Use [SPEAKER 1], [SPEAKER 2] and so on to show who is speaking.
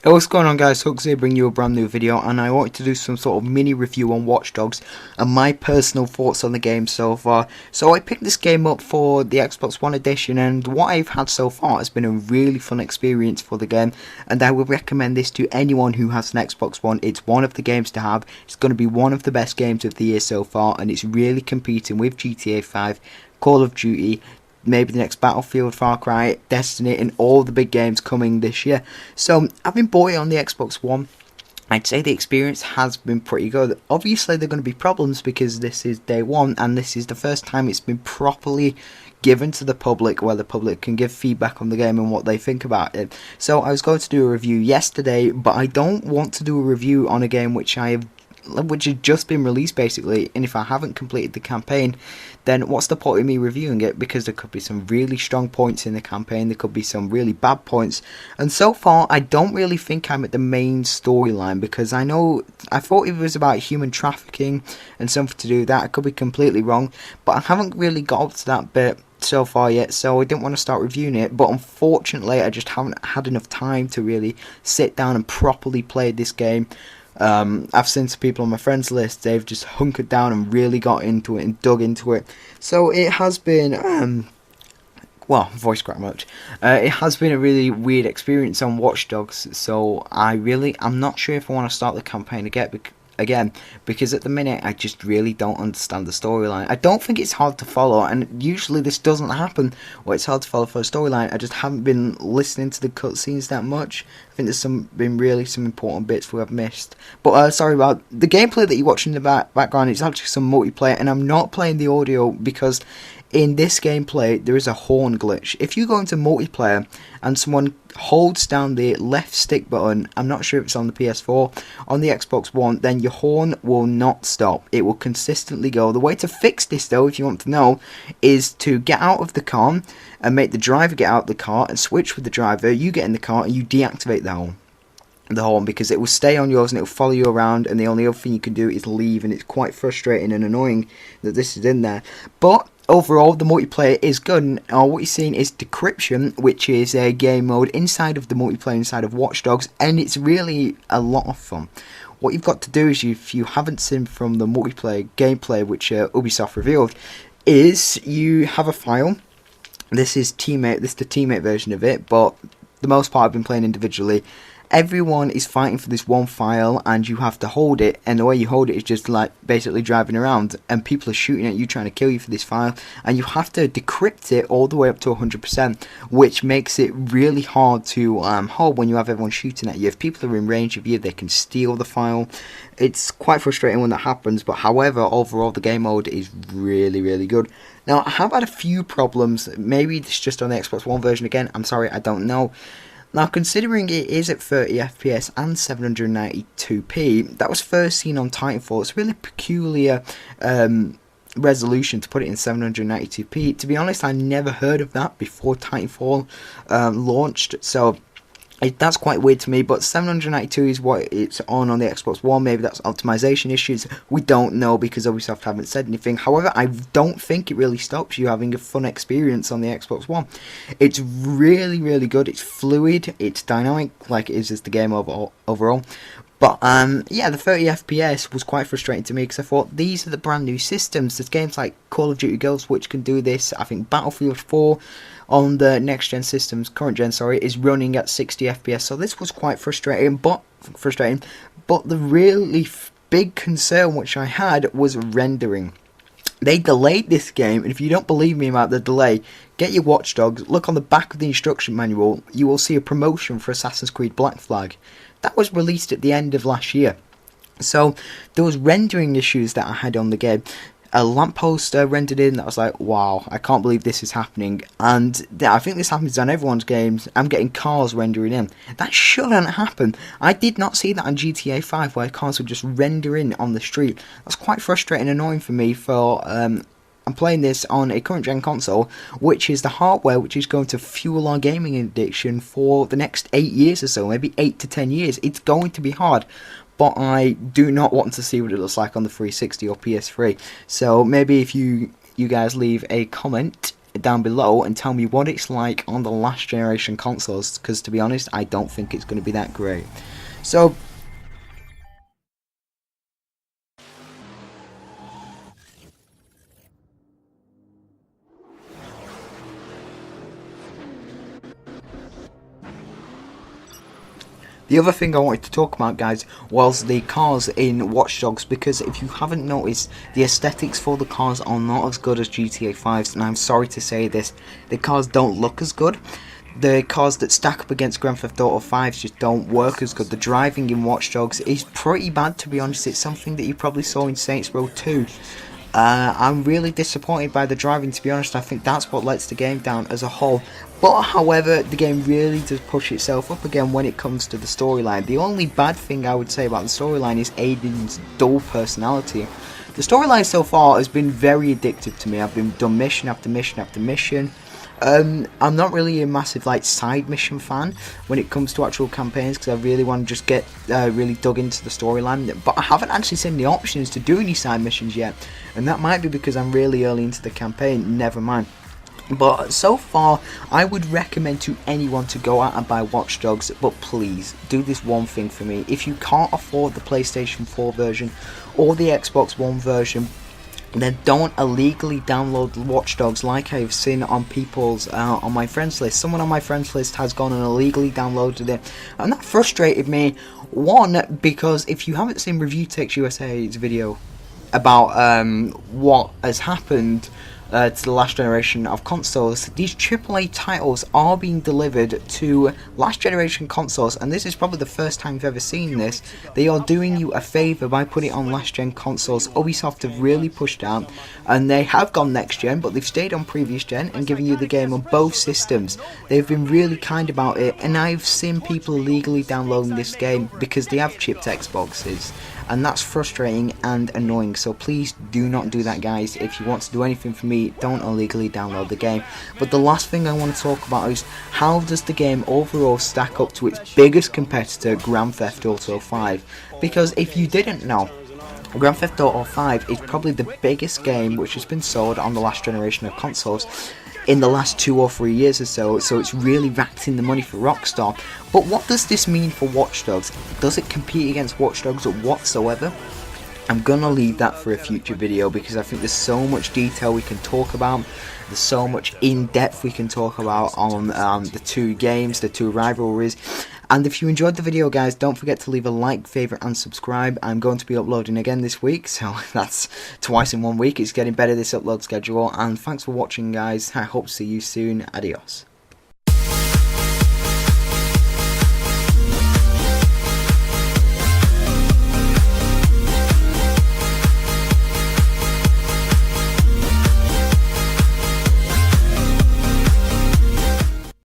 [SPEAKER 1] Hey, what's going on, guys? Hooks here, bringing you a brand new video, and I wanted to do some sort of mini review on Watch Dogs and my personal thoughts on the game so far. So I picked this game up for the Xbox One edition, and what I've had so far has been a really fun experience for the game, and I would recommend this to anyone who has an Xbox One. It's one of the games to have. It's going to be one of the best games of the year so far, and it's really competing with GTA 5, Call of Duty, maybe the next Battlefield, Far Cry, Destiny, and all the big games coming this year. So I've been bought it on the Xbox One. I'd say the experience has been pretty good. Obviously there are going to be problems because this is day one and this is the first time it's been properly given to the public, where the public can give feedback on the game and what they think about it. So I was going to do a review yesterday, but I don't want to do a review on a game which has just been released basically, and if I haven't completed the campaign, then what's the point of me reviewing it? Because there could be some really strong points in the campaign, there could be some really bad points, and so far I don't really think I'm at the main storyline, because I thought it was about human trafficking and something to do with that. I could be completely wrong, but I haven't really got up to that bit so far yet, so I didn't want to start reviewing it. But unfortunately I just haven't had enough time to really sit down and properly play this game. I've seen some people on my friends list, they've just hunkered down and really got into it and dug into it. So it has been, voice crack much. It has been a really weird experience on Watch Dogs, so I'm not sure if I want to start the campaign again, because at the minute I just really don't understand the storyline. I don't think it's hard to follow, and usually this doesn't happen where it's hard to follow for a storyline. I just haven't been listening to the cutscenes that much. I think there's been really some important bits we have missed. But sorry about the gameplay that you watch in the background. It's actually some multiplayer, and I'm not playing the audio because in this gameplay there is a horn glitch. If you go into multiplayer and someone holds down the left stick button, I'm not sure if it's on the PS4, on the Xbox One, then your horn will not stop. It will consistently go. The way to fix this, though, if you want to know, is to get out of the car and make the driver get out of the car and switch with the driver. You get in the car and you deactivate the horn, because it will stay on yours and it will follow you around, and the only other thing you can do is leave, and it's quite frustrating and annoying that this is in there. But overall, the multiplayer is good, and what you're seeing is Decryption, which is a game mode inside of the multiplayer inside of Watch Dogs, and it's really a lot of fun. What you've got to do is, if you haven't seen from the multiplayer gameplay which Ubisoft revealed, is you have a file. This is the teammate version of it, but the most part I've been playing individually. Everyone is fighting for this one file, and you have to hold it, and the way you hold it is just like basically driving around, and people are shooting at you trying to kill you for this file, and you have to decrypt it all the way up to 100%, which makes it really hard to hold when you have everyone shooting at you. If people are in range of you, they can steal the file. It's quite frustrating when that happens, but however, overall the game mode is really, really good. Now, I have had a few problems. Maybe it's just on the Xbox One version again, I'm sorry, I don't know. Now, considering it is at 30 FPS and 792p, that was first seen on Titanfall. It's a really peculiar resolution to put it in 792p. To be honest, I never heard of that before Titanfall launched, so that's quite weird to me. But 792 is what it's on the Xbox One. Maybe that's optimization issues. We don't know, because Ubisoft haven't said anything. However, I don't think it really stops you having a fun experience on the Xbox One. It's really, really good. It's fluid. It's dynamic, like it is as the game overall. But yeah, the 30 FPS was quite frustrating to me, because I thought these are the brand new systems. There's games like Call of Duty Ghosts which can do this. I think Battlefield 4 on the next gen systems, current gen, sorry, is running at 60 FPS. So this was quite frustrating. But the really big concern which I had was rendering. They delayed this game, and if you don't believe me about the delay, get your Watch Dogs, look on the back of the instruction manual, you will see a promotion for Assassin's Creed Black Flag. That was released at the end of last year. So there was rendering issues that I had on the game. A lamppost rendered in that was like, wow, I can't believe this is happening. And I think this happens on everyone's games. I'm getting cars rendering in. That shouldn't happen. I did not see that on GTA 5, where cars would just render in on the street. That's quite frustrating and annoying for me. I'm playing this on a current gen console, which is the hardware which is going to fuel our gaming addiction for the next 8 years or so, maybe 8 to 10 years. It's going to be hard. But I do not want to see what it looks like on the 360 or PS3. So maybe if you guys leave a comment down below and tell me what it's like on the last generation consoles, because to be honest, I don't think it's going to be that great. So the other thing I wanted to talk about, guys, was the cars in Watch Dogs, because if you haven't noticed, the aesthetics for the cars are not as good as GTA 5's, and I'm sorry to say this, the cars don't look as good. The cars that stack up against Grand Theft Auto 5 just don't work as good. The driving in Watch Dogs is pretty bad, to be honest. It's something that you probably saw in Saints Row 2. I'm really disappointed by the driving, to be honest. I think that's what lets the game down as a whole. But however, the game really does push itself up again when it comes to the storyline. The only bad thing I would say about the storyline is Aiden's dull personality. The storyline so far has been very addictive to me. I've been done mission after mission after mission. I'm not really a massive side mission fan when it comes to actual campaigns, because I really want to just get really dug into the storyline, but I haven't actually seen the options to do any side missions yet, and that might be because I'm really early into the campaign. Never mind. But so far, I would recommend to anyone to go out and buy Watch Dogs, but please do this one thing for me. If you can't afford the PlayStation 4 version or the Xbox One version, then don't illegally download Watch Dogs like I've seen on people's on my friends list. Someone on my friends list has gone and illegally downloaded it, and that frustrated me. One, because if you haven't seen Review Text USA's video about what has happened to the last generation of consoles, these AAA titles are being delivered to last generation consoles, and this is probably the first time you've ever seen this. They are doing you a favour by putting it on last gen consoles. Ubisoft have really pushed out, and they have gone next gen, but they've stayed on previous gen and giving you the game on both systems. They've been really kind about it, and I've seen people illegally downloading this game because they have chipped Xboxes, and that's frustrating and annoying. So please do not do that, guys. If you want to do anything for me, don't illegally download the game. But the last thing I want to talk about is, how does the game overall stack up to its biggest competitor, Grand Theft Auto 5? Because if you didn't know, Grand Theft Auto 5 is probably the biggest game which has been sold on the last generation of consoles in the last 2 or 3 years or so, so it's really racked in the money for Rockstar. But what does this mean for Watch Dogs? Does it compete against Watch Dogs whatsoever? I'm gonna leave that for a future video, because I think there's so much detail we can talk about. There's so much in depth we can talk about on the two games, the two rivalries. And if you enjoyed the video, guys, don't forget to leave a like, favourite and subscribe. I'm going to be uploading again this week, so that's twice in 1 week. It's getting better, this upload schedule. And thanks for watching, guys. I hope to see you soon. Adios.